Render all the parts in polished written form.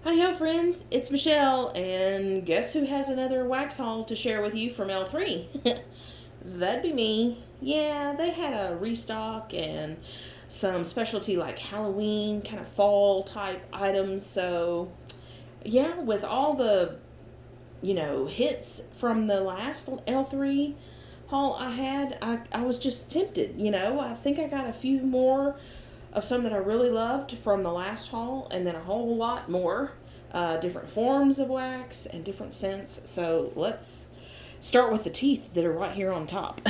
Hi-yo friends, it's Michelle, and guess who has another wax haul to share with you from L3? That'd be me. Yeah, they had a restock and some specialty like Halloween, kind of fall type items. So yeah, with all the, hits from the last L3 haul I had, I was just tempted, I think I got a few more of some that I really loved from the last haul, and then a whole lot more different forms of wax and different scents. So let's start with the teeth that are right here on top.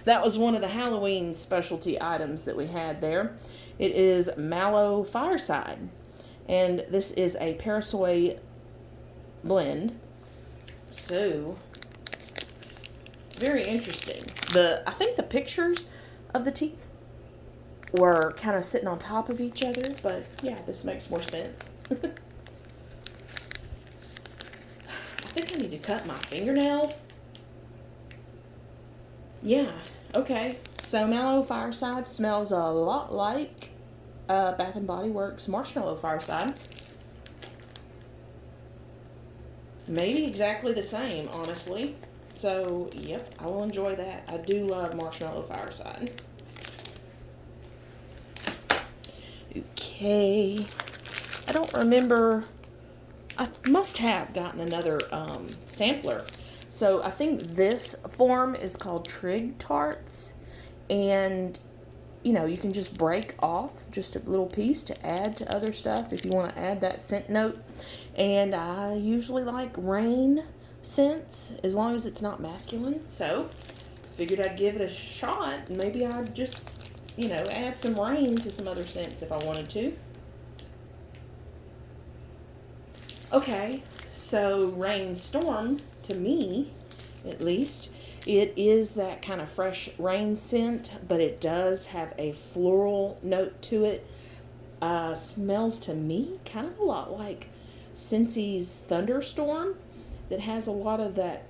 That was one of the Halloween specialty items that we had there. It is Mallow Fireside, and this is a Parasoy blend. So very interesting. I think the pictures of the teeth were kind of sitting on top of each other, but yeah, this makes more sense. I think I need to cut my fingernails. Yeah, okay. So Mallow Fireside smells a lot like Bath & Body Works Marshmallow Fireside. Maybe exactly the same, honestly. So, yep, I will enjoy that. I do love Marshmallow Fireside. Okay. I don't remember. I must have gotten another sampler. So I think this form is called Trig Tarts. And, you can just break off just a little piece to add to other stuff if you want to add that scent note. And I usually like rain scents as long as it's not masculine. So figured I'd give it a shot. Maybe I'd just, add some rain to some other scents if I wanted to. Okay, so Rainstorm, to me, at least, it is that kind of fresh rain scent, but it does have a floral note to it. Smells to me kind of a lot like Scentsy's Thunderstorm, that has a lot of that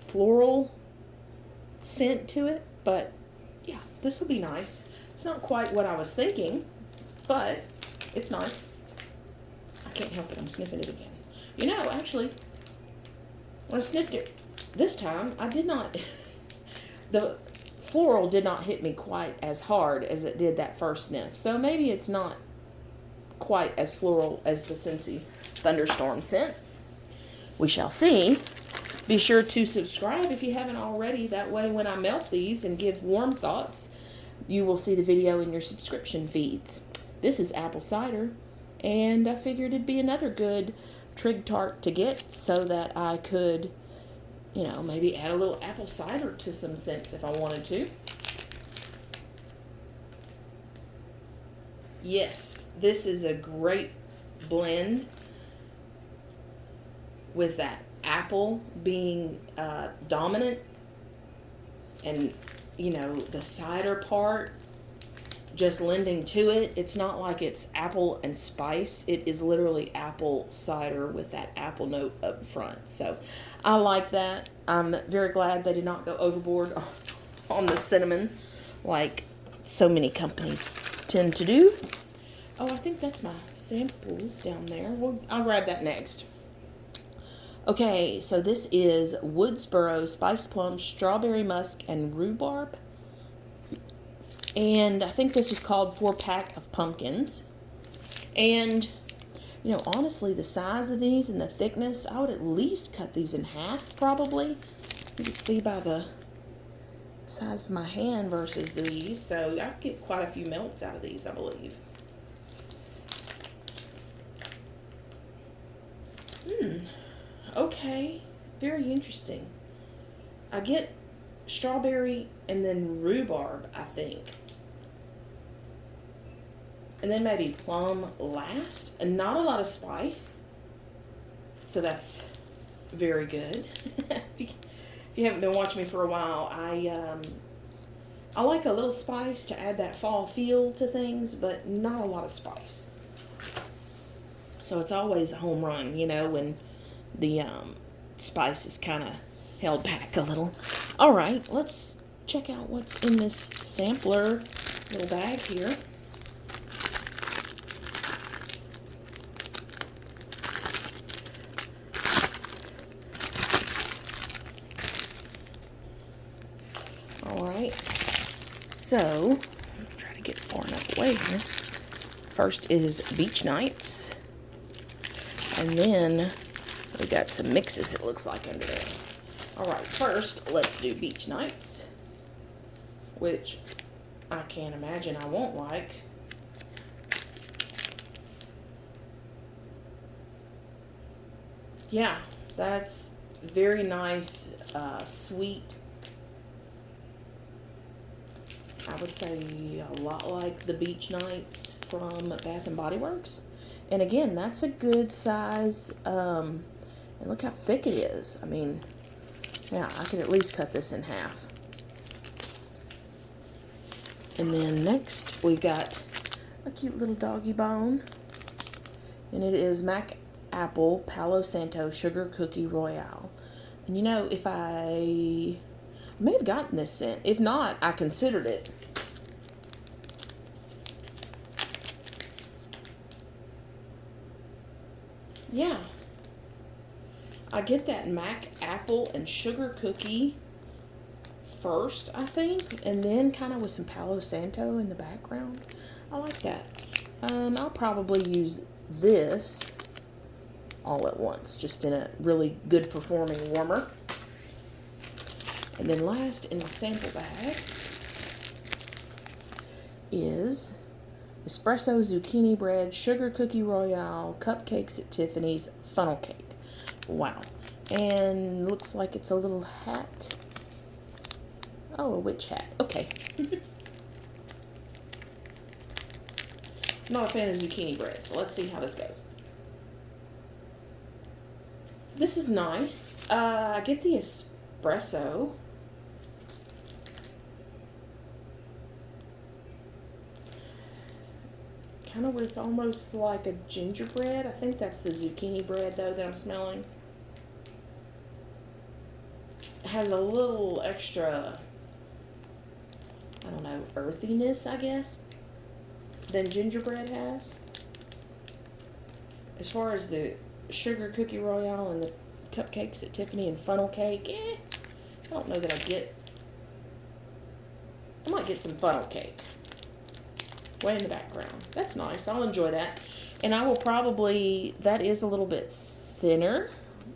floral scent to it. But yeah, this will be nice. It's not quite what I was thinking, but it's nice. I can't help it, I'm sniffing it again. Actually, when I sniffed it this time, I did not, the floral did not hit me quite as hard as it did that first sniff. So maybe it's not quite as floral as the Scentsy Thunderstorm scent. We shall see. Be sure to subscribe if you haven't already. That way when I melt these and give warm thoughts, you will see the video in your subscription feeds. This is apple cider, and I figured it'd be another good Trig Tart to get so that I could, maybe add a little apple cider to some scents if I wanted to. Yes, this is a great blend with that apple being dominant, and the cider part just lending to it. It's not like it's apple and spice. It is literally apple cider with that apple note up front. So I like that. I'm very glad they did not go overboard on the cinnamon like so many companies tend to do. Oh, I think that's my samples down there. I'll grab that next. Okay, so this is Woodsboro Spiced Plum, Strawberry Musk, and Rhubarb. And I think this is called 4-pack of pumpkins. And, honestly, the size of these and the thickness, I would at least cut these in half, probably. You can see by the size of my hand versus these. So I could get quite a few melts out of these, I believe. Okay, very interesting. I get strawberry and then rhubarb, I think. And then maybe plum last, and not a lot of spice. So that's very good. If you haven't been watching me for a while, I like a little spice to add that fall feel to things, but not a lot of spice. So it's always a home run, when the spice is kind of held back a little. All right, let's check out what's in this sampler little bag here. So, try to get far enough away here. First is Beach Nights. And then we got some mixes, it looks like, under there. Alright, first, let's do Beach Nights, which I can't imagine I won't like. Yeah, that's very nice, sweet. I would say a lot like the Beach Nights from Bath and Body Works. And again, that's a good size, and look how thick it is. I mean, yeah, I could at least cut this in half. And then next, we've got a cute little doggy bone. And it is Mac Apple Palo Santo Sugar Cookie Royale. And you know, if I may have gotten this scent. If not, I considered it. Yeah. I get that Mac Apple and Sugar Cookie first, I think. And then kind of with some Palo Santo in the background. I like that. I'll probably use this all at once, just in a really good performing warmer. And then last in my sample bag is Espresso Zucchini Bread Sugar Cookie Royale Cupcakes at Tiffany's Funnel Cake. Wow. And looks like it's a little hat. Oh, a witch hat. Okay. Not a fan of zucchini bread, so let's see how this goes. This is nice. I get the espresso. Kind of with almost like a gingerbread. I think that's the zucchini bread, though, that I'm smelling. It has a little extra, I don't know, earthiness, I guess, than gingerbread has. As far as the Sugar Cookie Royale and the cupcakes at Tiffany and funnel cake, I don't know that I might get some funnel cake. Way in the background. That's nice. I'll enjoy that. And I will probably, that is a little bit thinner.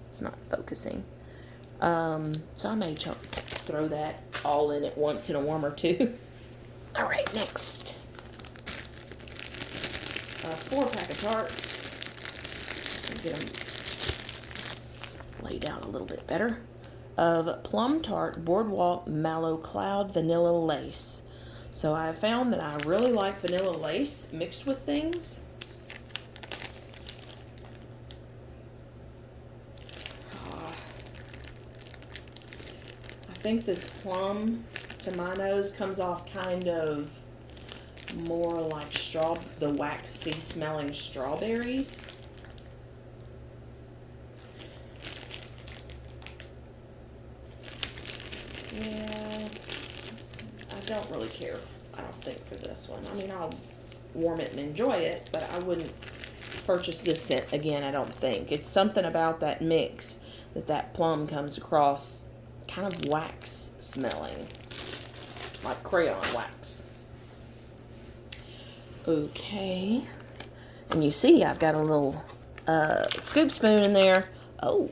It's not focusing. So I may throw that all in at once in a warmer too. All right, next. 4-pack of tarts. Get them laid out a little bit better. Of Plum Tart Boardwalk Mallow Cloud Vanilla Lace. So I have found that I really like vanilla lace mixed with things. I think this plum, to my nose, comes off kind of more like the waxy smelling strawberries. Yeah, I don't really care, I don't think, for this one. I mean, I'll warm it and enjoy it, but I wouldn't purchase this scent again, I don't think. It's something about that mix that plum comes across kind of wax smelling, like crayon wax. Okay, and you see I've got a little scoop spoon in there. Oh,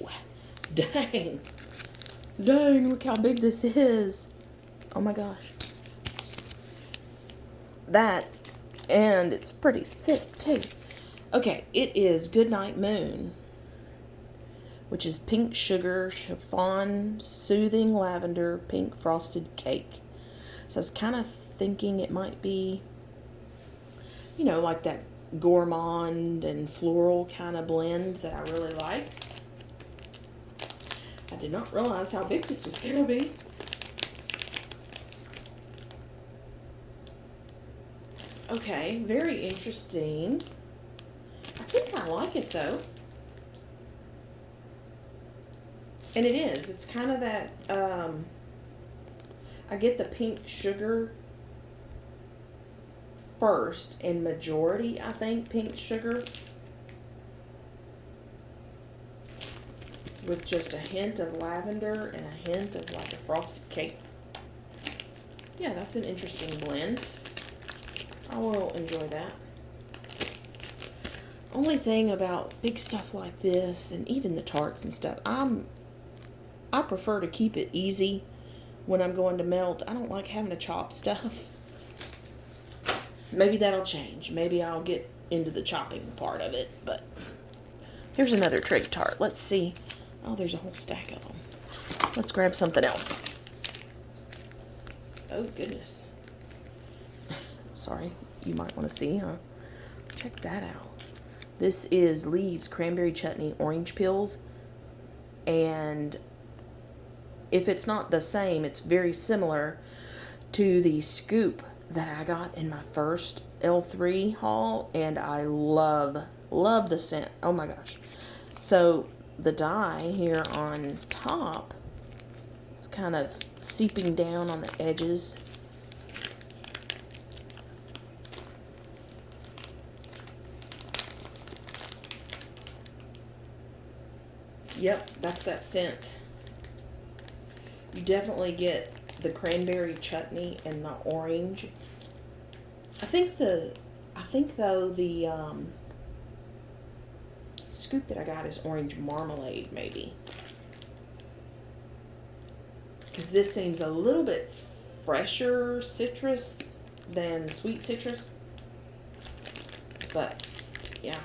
dang. Dang, look how big this is. Oh my gosh. That, and it's pretty thick too. Okay, it is Goodnight Moon, which is pink sugar, chiffon, soothing lavender, pink frosted cake. So I was kind of thinking it might be, you know, like that gourmand and floral kind of blend that I really like. I did not realize how big this was going to be. Okay, very interesting. I think I like it though. And it is. It's kind of that, I get the pink sugar first in majority, I think, pink sugar. With just a hint of lavender and a hint of like a frosted cake. Yeah, that's an interesting blend. I will enjoy that. Only thing about big stuff like this, and even the tarts and stuff, I prefer to keep it easy when I'm going to melt. I don't like having to chop stuff. Maybe that'll change. Maybe I'll get into the chopping part of it. But here's another trig tart. Let's see. Oh, there's a whole stack of them. Let's grab something else. Oh, goodness. Sorry, you might want to see, huh? Check that out. This is Leaves Cranberry Chutney Orange Peels. And if it's not the same, it's very similar to the scoop that I got in my first L3 haul. And I love the scent. Oh my gosh. So the dye here on top, it's kind of seeping down on the edges. Yep, that's that scent. You definitely get the cranberry chutney and the orange. I think though the scoop that I got is orange marmalade, maybe. Because this seems a little bit fresher citrus than sweet citrus. But yeah,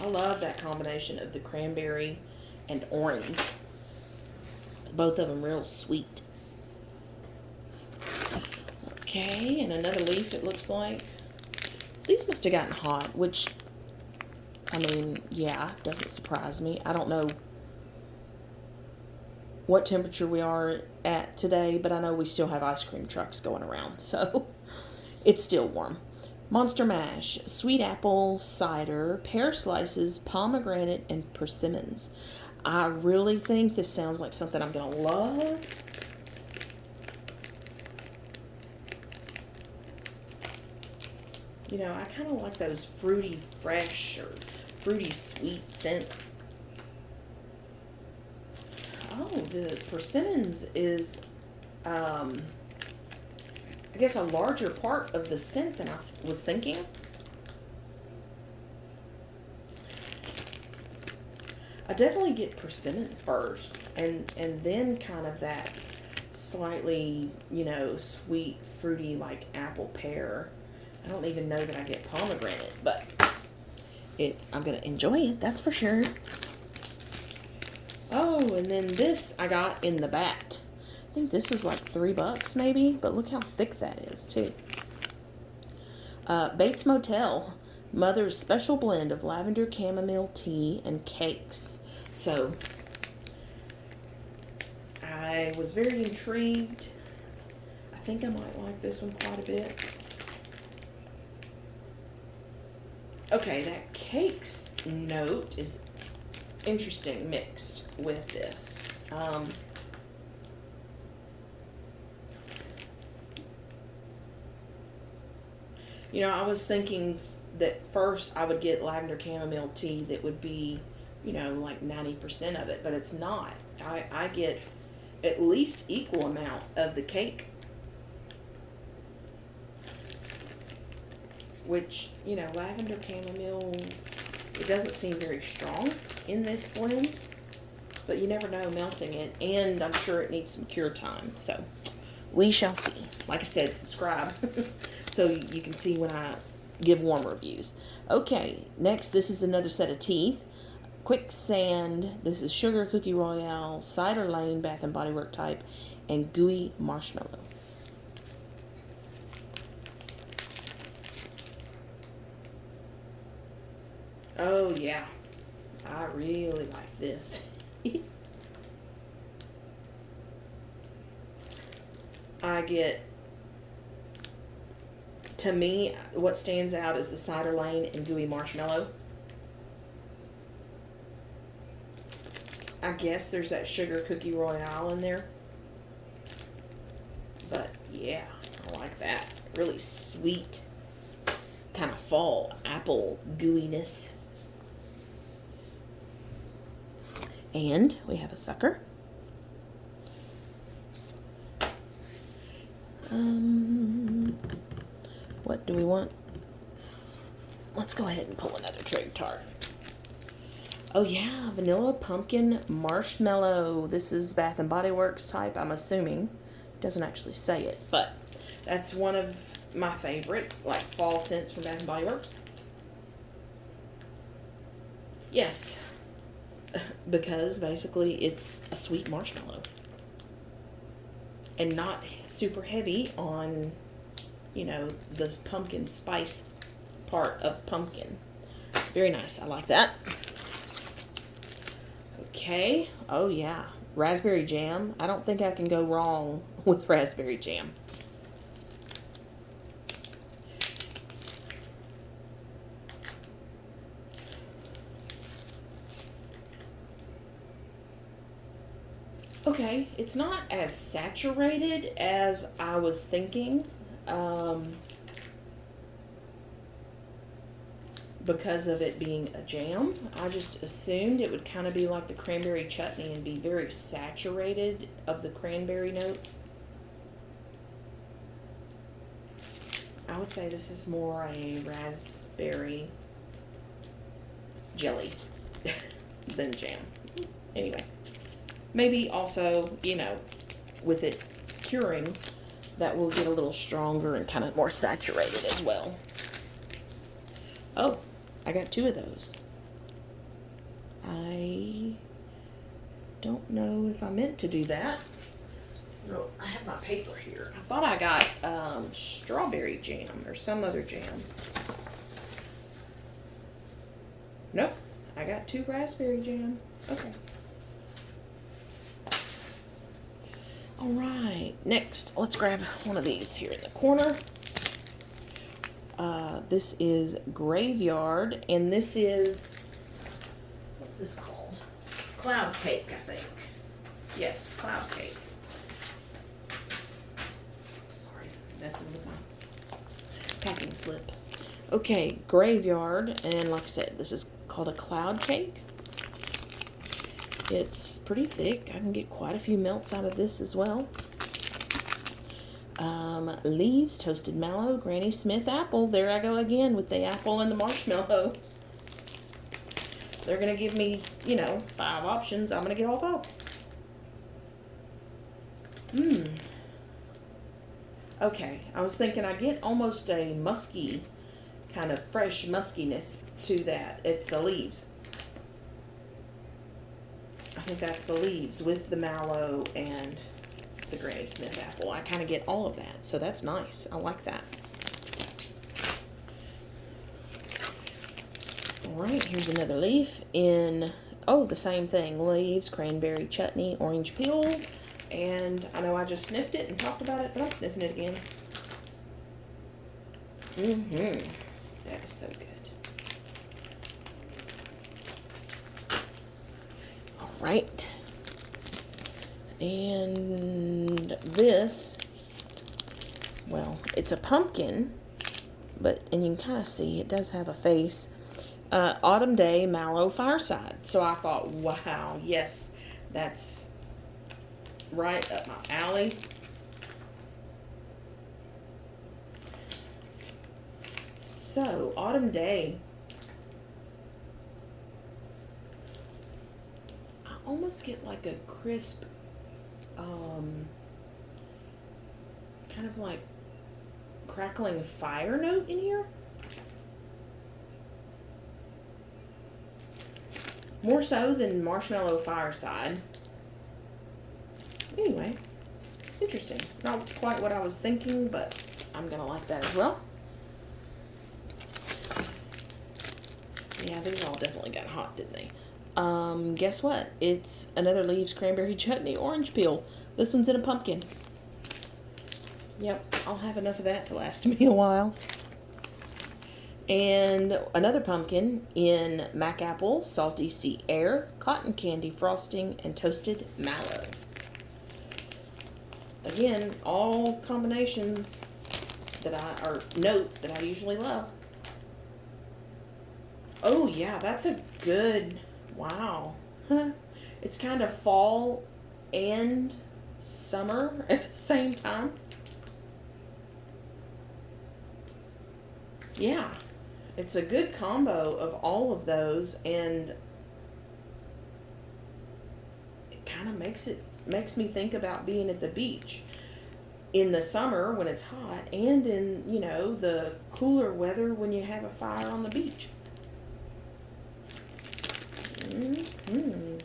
I love that combination of the cranberry and orange. Both of them real sweet. Okay, and another leaf, it looks like. These must have gotten hot, which, I mean, yeah, doesn't surprise me. I don't know what temperature we are at today, but I know we still have ice cream trucks going around, so it's still warm. Monster Mash, sweet apple, cider, pear slices, pomegranate, and persimmons. I really think this sounds like something I'm going to love. You know, I kind of like those fruity fresh or fruity sweet scents. Oh, the persimmons is, I guess, a larger part of the scent than I was thinking. I definitely get persimmon first, and then kind of that slightly, you know, sweet, fruity, like apple pear. I don't even know that I get pomegranate, but I'm going to enjoy it, that's for sure. Oh, and then this I got in the bat. I think this was like $3 maybe, but look how thick that is too. Bates Motel, Mother's special blend of lavender chamomile tea and cakes. So I was very intrigued. I think I might like this one quite a bit. Okay, that cakes note is interesting mixed with this. You know, I was thinking that first I would get lavender chamomile tea that would be, you know, like 90% of it, but it's not. I get at least equal amount of the cake, which, you know, lavender chamomile, it doesn't seem very strong in this blend, but you never know melting it, and I'm sure it needs some cure time, so we shall see. Like I said, subscribe so you can see when I give warm reviews. Okay, next, this is another set of teeth. Quicksand, this is Sugar Cookie Royale, Cider Lane Bath & Body Work type, and Gooey Marshmallow. Oh yeah, I really like this. I get, to me, what stands out is the Cider Lane and Gooey Marshmallow. I guess there's that Sugar Cookie Royale in there. But yeah, I like that. Really sweet, kind of fall apple gooiness. And we have a sucker. What do we want? Let's go ahead and pull another trig tart. Oh yeah, vanilla pumpkin marshmallow. This is Bath and Body Works type, I'm assuming. It doesn't actually say it, but that's one of my favorite, like, fall scents from Bath and Body Works. Yes, because basically it's a sweet marshmallow. And not super heavy on, you know, the pumpkin spice part of pumpkin. Very nice. I like that. Okay. Oh, yeah. Raspberry jam. I don't think I can go wrong with raspberry jam. Okay, it's not as saturated as I was thinking, because of it being a jam. I just assumed it would kind of be like the cranberry chutney and be very saturated of the cranberry note. I would say this is more a raspberry jelly than jam. Anyway. Maybe also, you know, with it curing, that will get a little stronger and kind of more saturated as well. Oh, I got 2 of those. I don't know if I meant to do that. No, I have my paper here. I thought I got strawberry jam or some other jam. Nope, I got 2 raspberry jam. Okay. All right, next, let's grab one of these here in the corner. This is Graveyard, and this is, what's this called? Cloud Cake, I think. Yes, Cloud Cake. Sorry, messing with my packing slip. Okay, Graveyard, and like I said, this is called a Cloud Cake. It's pretty thick. I can get quite a few melts out of this as well. Leaves, toasted mallow, Granny Smith apple. There I go again with the apple and the marshmallow. They're going to give me, you know, 5 options. I'm going to get all 5. Okay, I was thinking I get almost a musky, kind of fresh muskiness to that. It's the leaves. I think that's the leaves with the mallow and the Granny Smith apple. I kind of get all of that, so that's nice. I like that. All right, here's another leaf in, oh, the same thing. Leaves, cranberry chutney, orange peels, and I know I just sniffed it and talked about it, but I'm sniffing it again. That is so good. Right, and this, well, it's a pumpkin, but, and you can kind of see it does have a face. Autumn Day Mallow Fireside. So I thought, wow, yes, that's right up my alley. So, Autumn Day, almost get like a crisp, kind of like crackling fire note in here. More so than Marshmallow Fireside. Anyway, interesting. Not quite what I was thinking, but I'm gonna like that as well. Yeah, these all definitely got hot, didn't they? Guess what? It's another Leaves Cranberry Chutney Orange Peel. This one's in a pumpkin. Yep, I'll have enough of that to last me a while. And another pumpkin in Mac Apple, Salty Sea Air, Cotton Candy Frosting, and Toasted Mallow. Again, all combinations that are notes that I usually love. Oh yeah, that's a good, wow. It's kind of fall and summer at the same time. yeah, it's a good combo of all of those, and it kind of makes me think about being at the beach in the summer when it's hot, and in, you know, the cooler weather when you have a fire on the beach. Mm-hmm.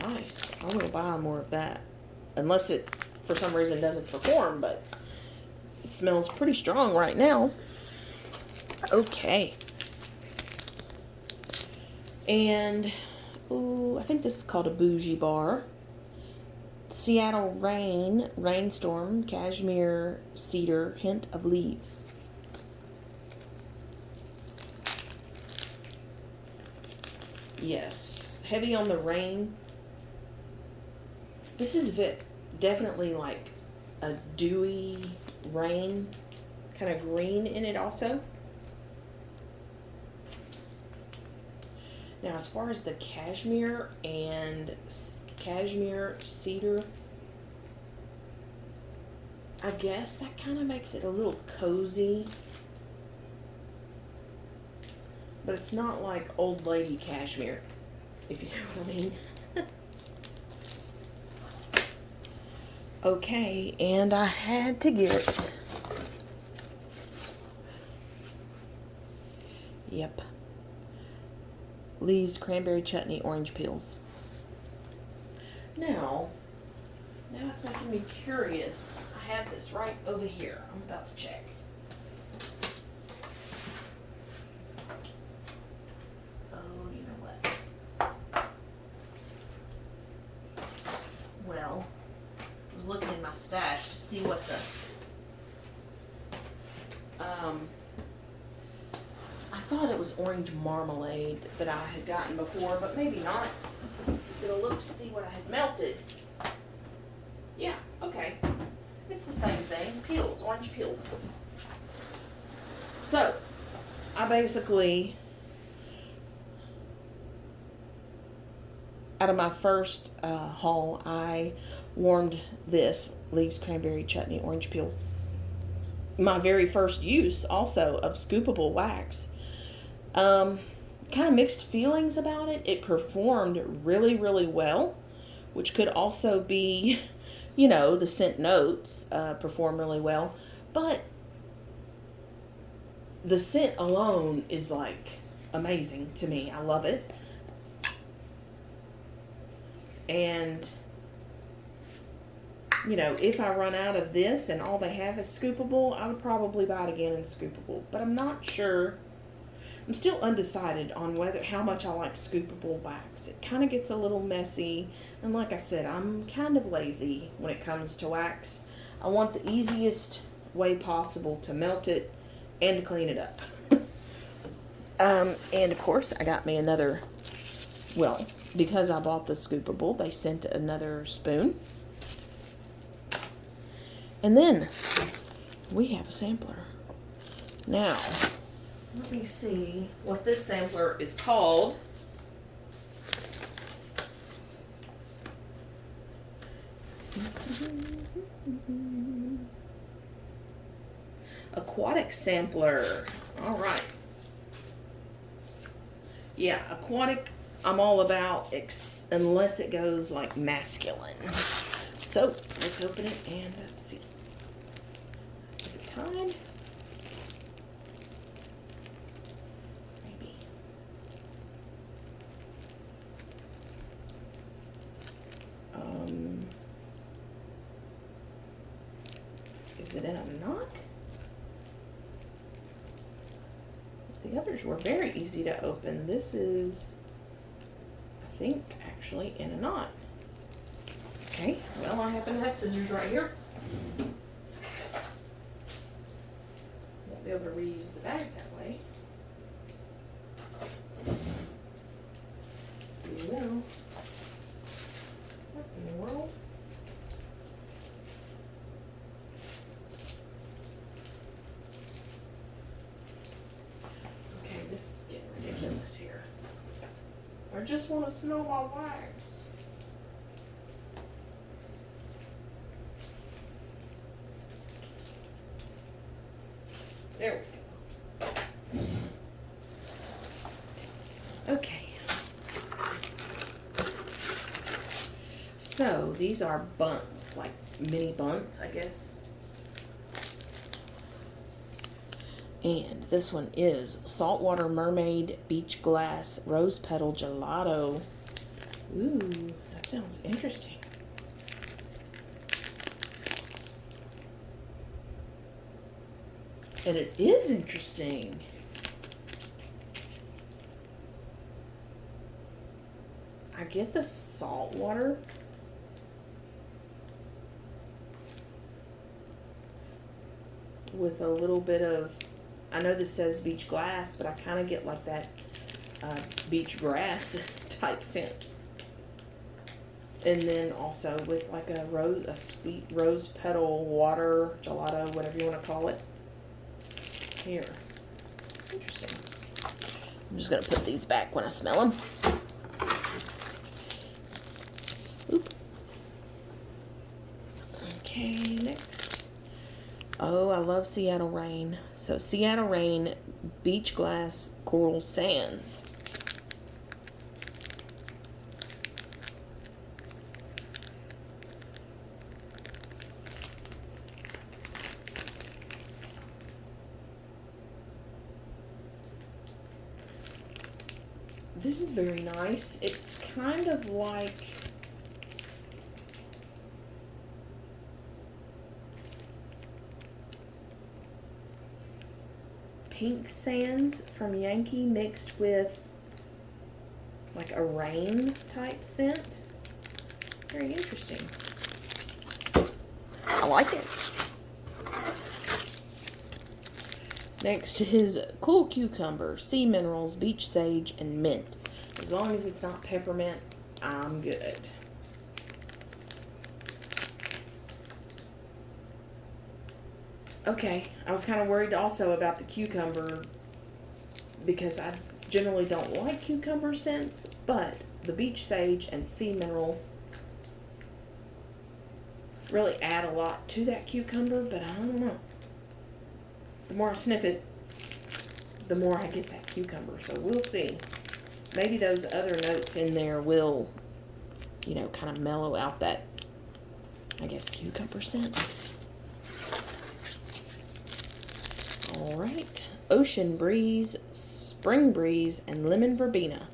Nice. I will buy more of that. Unless it, for some reason, doesn't perform, but it smells pretty strong right now. Okay. And, ooh, I think this is called a bougie bar. Seattle Rainstorm, Cashmere Cedar, Hint of Leaves. Yes, heavy on the rain. This is definitely like a dewy rain, kind of green in it also. Now, as far as the cashmere and cashmere cedar, I guess that kind of makes it a little cozy. But it's not like old lady cashmere, if you know what I mean. Okay, and I had to get, yep, Lee's Cranberry Chutney Orange Peels. Now it's making me curious. I have this right over here. I'm about to check. Oh, you know what? Well, I was looking in my stash to see what the I thought it was orange marmalade that I had gotten before, but maybe not. Just gonna look to see what I had melted. Yeah, okay. It's the same thing. Peels, orange peels. So, I basically, out of my first haul, I warmed this Lee's Cranberry Chutney Orange Peel. My very first use also of scoopable wax. Kind of mixed feelings about it. It performed really, really well, which could also be, you know, the scent notes perform really well. But the scent alone is like amazing to me. I love it. And, you know, if I run out of this and all they have is scoopable, I would probably buy it again in scoopable. But I'm not sure. I'm still undecided on how much I like scoopable wax. It kind of gets a little messy. And like I said, I'm kind of lazy when it comes to wax. I want the easiest way possible to melt it and to clean it up. And of course, I got me another, well, because I bought the scoopable, they sent another spoon. And then we have a sampler. Now, let me see what this sampler is called. Aquatic sampler. All right. Yeah, aquatic, I'm all about, unless it goes like masculine. So, let's open it and let's see. Is it tied? Maybe. Is it in a knot? The others were very easy to open. This is, I think, actually in a knot. Okay, well, I happen to have scissors right here. Won't be able to reuse the bag that way. We will. What in the world? Okay, this is getting ridiculous here. I just want to smell my wax. Okay. So these are like mini bunts, I guess. And this one is Saltwater Mermaid Beach Glass Rose Petal Gelato. Ooh, that sounds interesting. And it is interesting. I get the salt water. With a little bit of, I know this says beach glass, but I kind of get like that beach grass type scent. And then also with like a sweet rose petal water gelato, whatever you want to call it. Here. Interesting. I'm just going to put these back when I smell them. Oop. Okay, next. Oh, I love Seattle Rain. So Seattle Rain Beach Glass Coral Sands. This is very nice. It's kind of like pink sands from Yankee mixed with like a rain type scent. Very interesting. I like it. Next is Cool Cucumber, Sea Minerals, Beach Sage, and Mint. As long as it's not peppermint, I'm good. Okay, I was kind of worried also about the cucumber because I generally don't like cucumber scents, but the Beach Sage and Sea Mineral really add a lot to that cucumber, but I don't know. The more I sniff it, the more I get that cucumber. So we'll see. Maybe those other notes in there will, you know, kind of mellow out that, I guess, cucumber scent. All right. Ocean Breeze, Spring Breeze, and Lemon Verbena.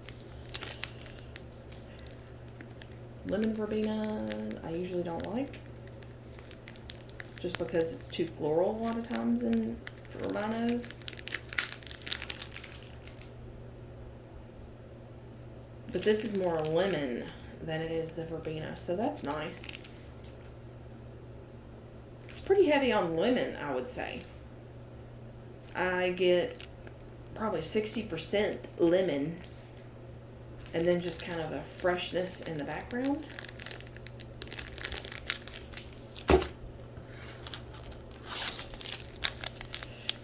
Lemon Verbena, I usually don't like. Just because it's too floral a lot of times for my nose. But this is more lemon than it is the verbena, so that's nice. It's pretty heavy on lemon, I would say. I get probably 60% lemon and then just kind of a freshness in the background.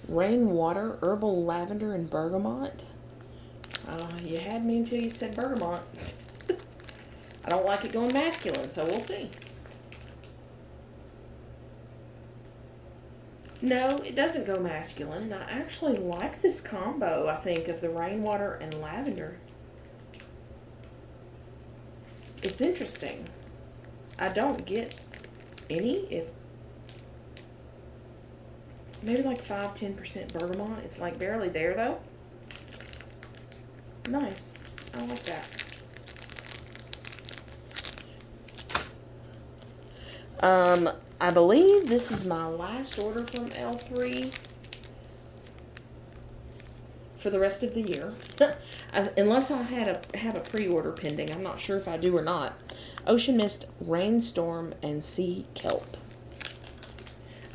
Rainwater, Herbal Lavender, and Bergamot. You had me until you said bergamot. I don't like it going masculine, so we'll see. No, it doesn't go masculine, and I actually like this combo, I think, of the rainwater and lavender. It's interesting. I don't get any, maybe like 5-10% bergamot. It's like barely there though. Nice. I like that. I believe this is my last order from L3 for the rest of the year. Unless I have a pre-order pending. I'm not sure if I do or not. Ocean Mist, Rainstorm, and Sea Kelp.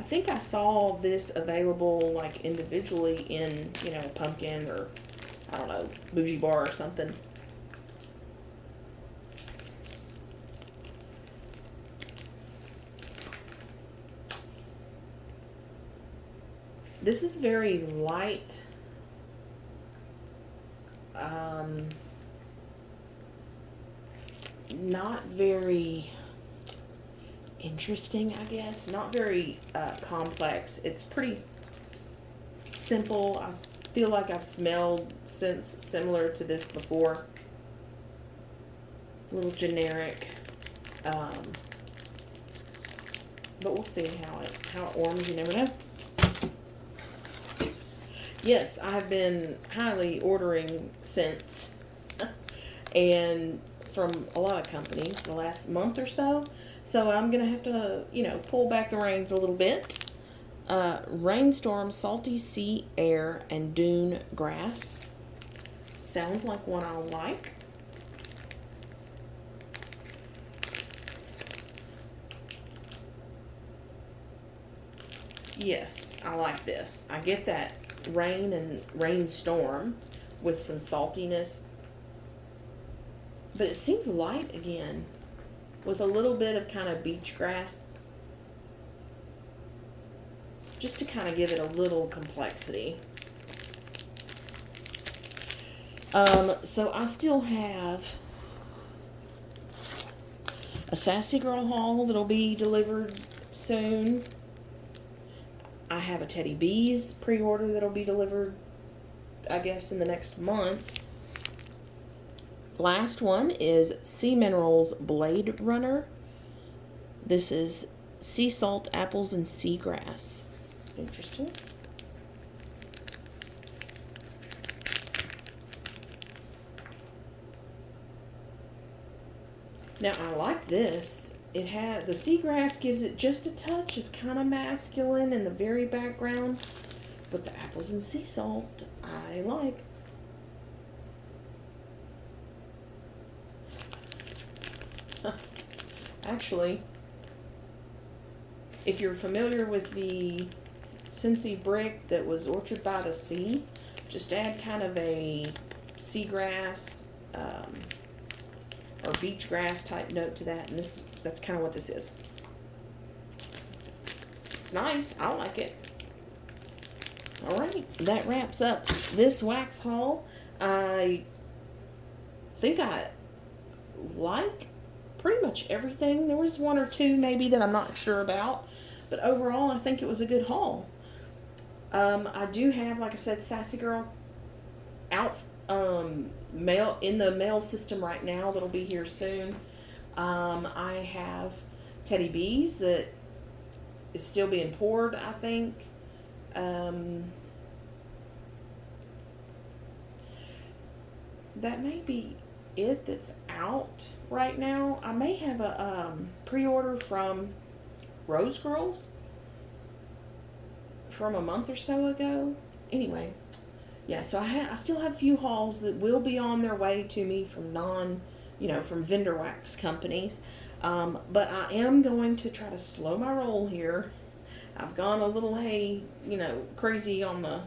I think I saw this available like individually in, you know, pumpkin or, I don't know, bougie bar or something. This is very light. Not very interesting, I guess. Not very complex. It's pretty simple. I feel like I've smelled scents similar to this before. A little generic. But we'll see how it warms. You never know. Yes, I've been highly ordering scents and from a lot of companies the last month or so. So I'm going to have to, pull back the reins a little bit. Rainstorm, salty sea air, and dune grass. Sounds like one I'll like. Yes, I like this. I get that rain and rainstorm with some saltiness. But it seems light again, with a little bit of kind of beach grass, just to kind of give it a little complexity. So I still have a Sassy Girl haul that'll be delivered soon. I have a Teddy Bees pre-order that'll be delivered, I guess, in the next month. Last one is Sea Minerals Blade Runner. This is sea salt, apples, and seagrass. Interesting. Now, I like this. The seagrass gives it just a touch of kind of masculine in the very background, but the apples and sea salt I like. Actually, if you're familiar with the Scentsy brick that was Orchard by the Sea, just add kind of a seagrass or beach grass type note to that, and that's kind of what this is. It's nice. I like it. Alright, that wraps up this wax haul. I think I like pretty much everything. There was one or two maybe that I'm not sure about, but overall I think it was a good haul. I do have, like I said, Sassy Girl out mail in the mail system right now that'll be here soon. I have Teddy Bees that is still being poured, I think. That may be it that's out right now. I may have a pre-order from Rose Girls from a month or so ago. Anyway, yeah, so I still have a few hauls that will be on their way to me from from vendor wax companies. But I am going to try to slow my roll here. I've gone a little, crazy on the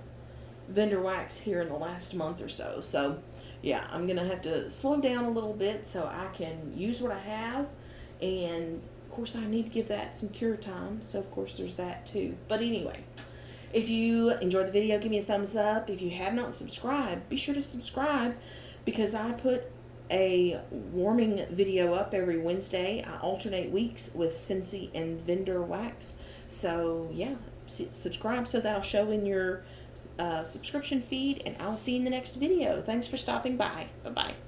vendor wax here in the last month or so. So, yeah, I'm going to have to slow down a little bit so I can use what I have. And, of course, I need to give that some cure time. So, of course, there's that too. But anyway, if you enjoyed the video, give me a thumbs up. If you have not subscribed, be sure to subscribe because I put a warming video up every Wednesday. I alternate weeks with Scentsy and vendor wax. So, yeah, subscribe so that'll show in your subscription feed, and I'll see you in the next video. Thanks for stopping by. Bye-bye.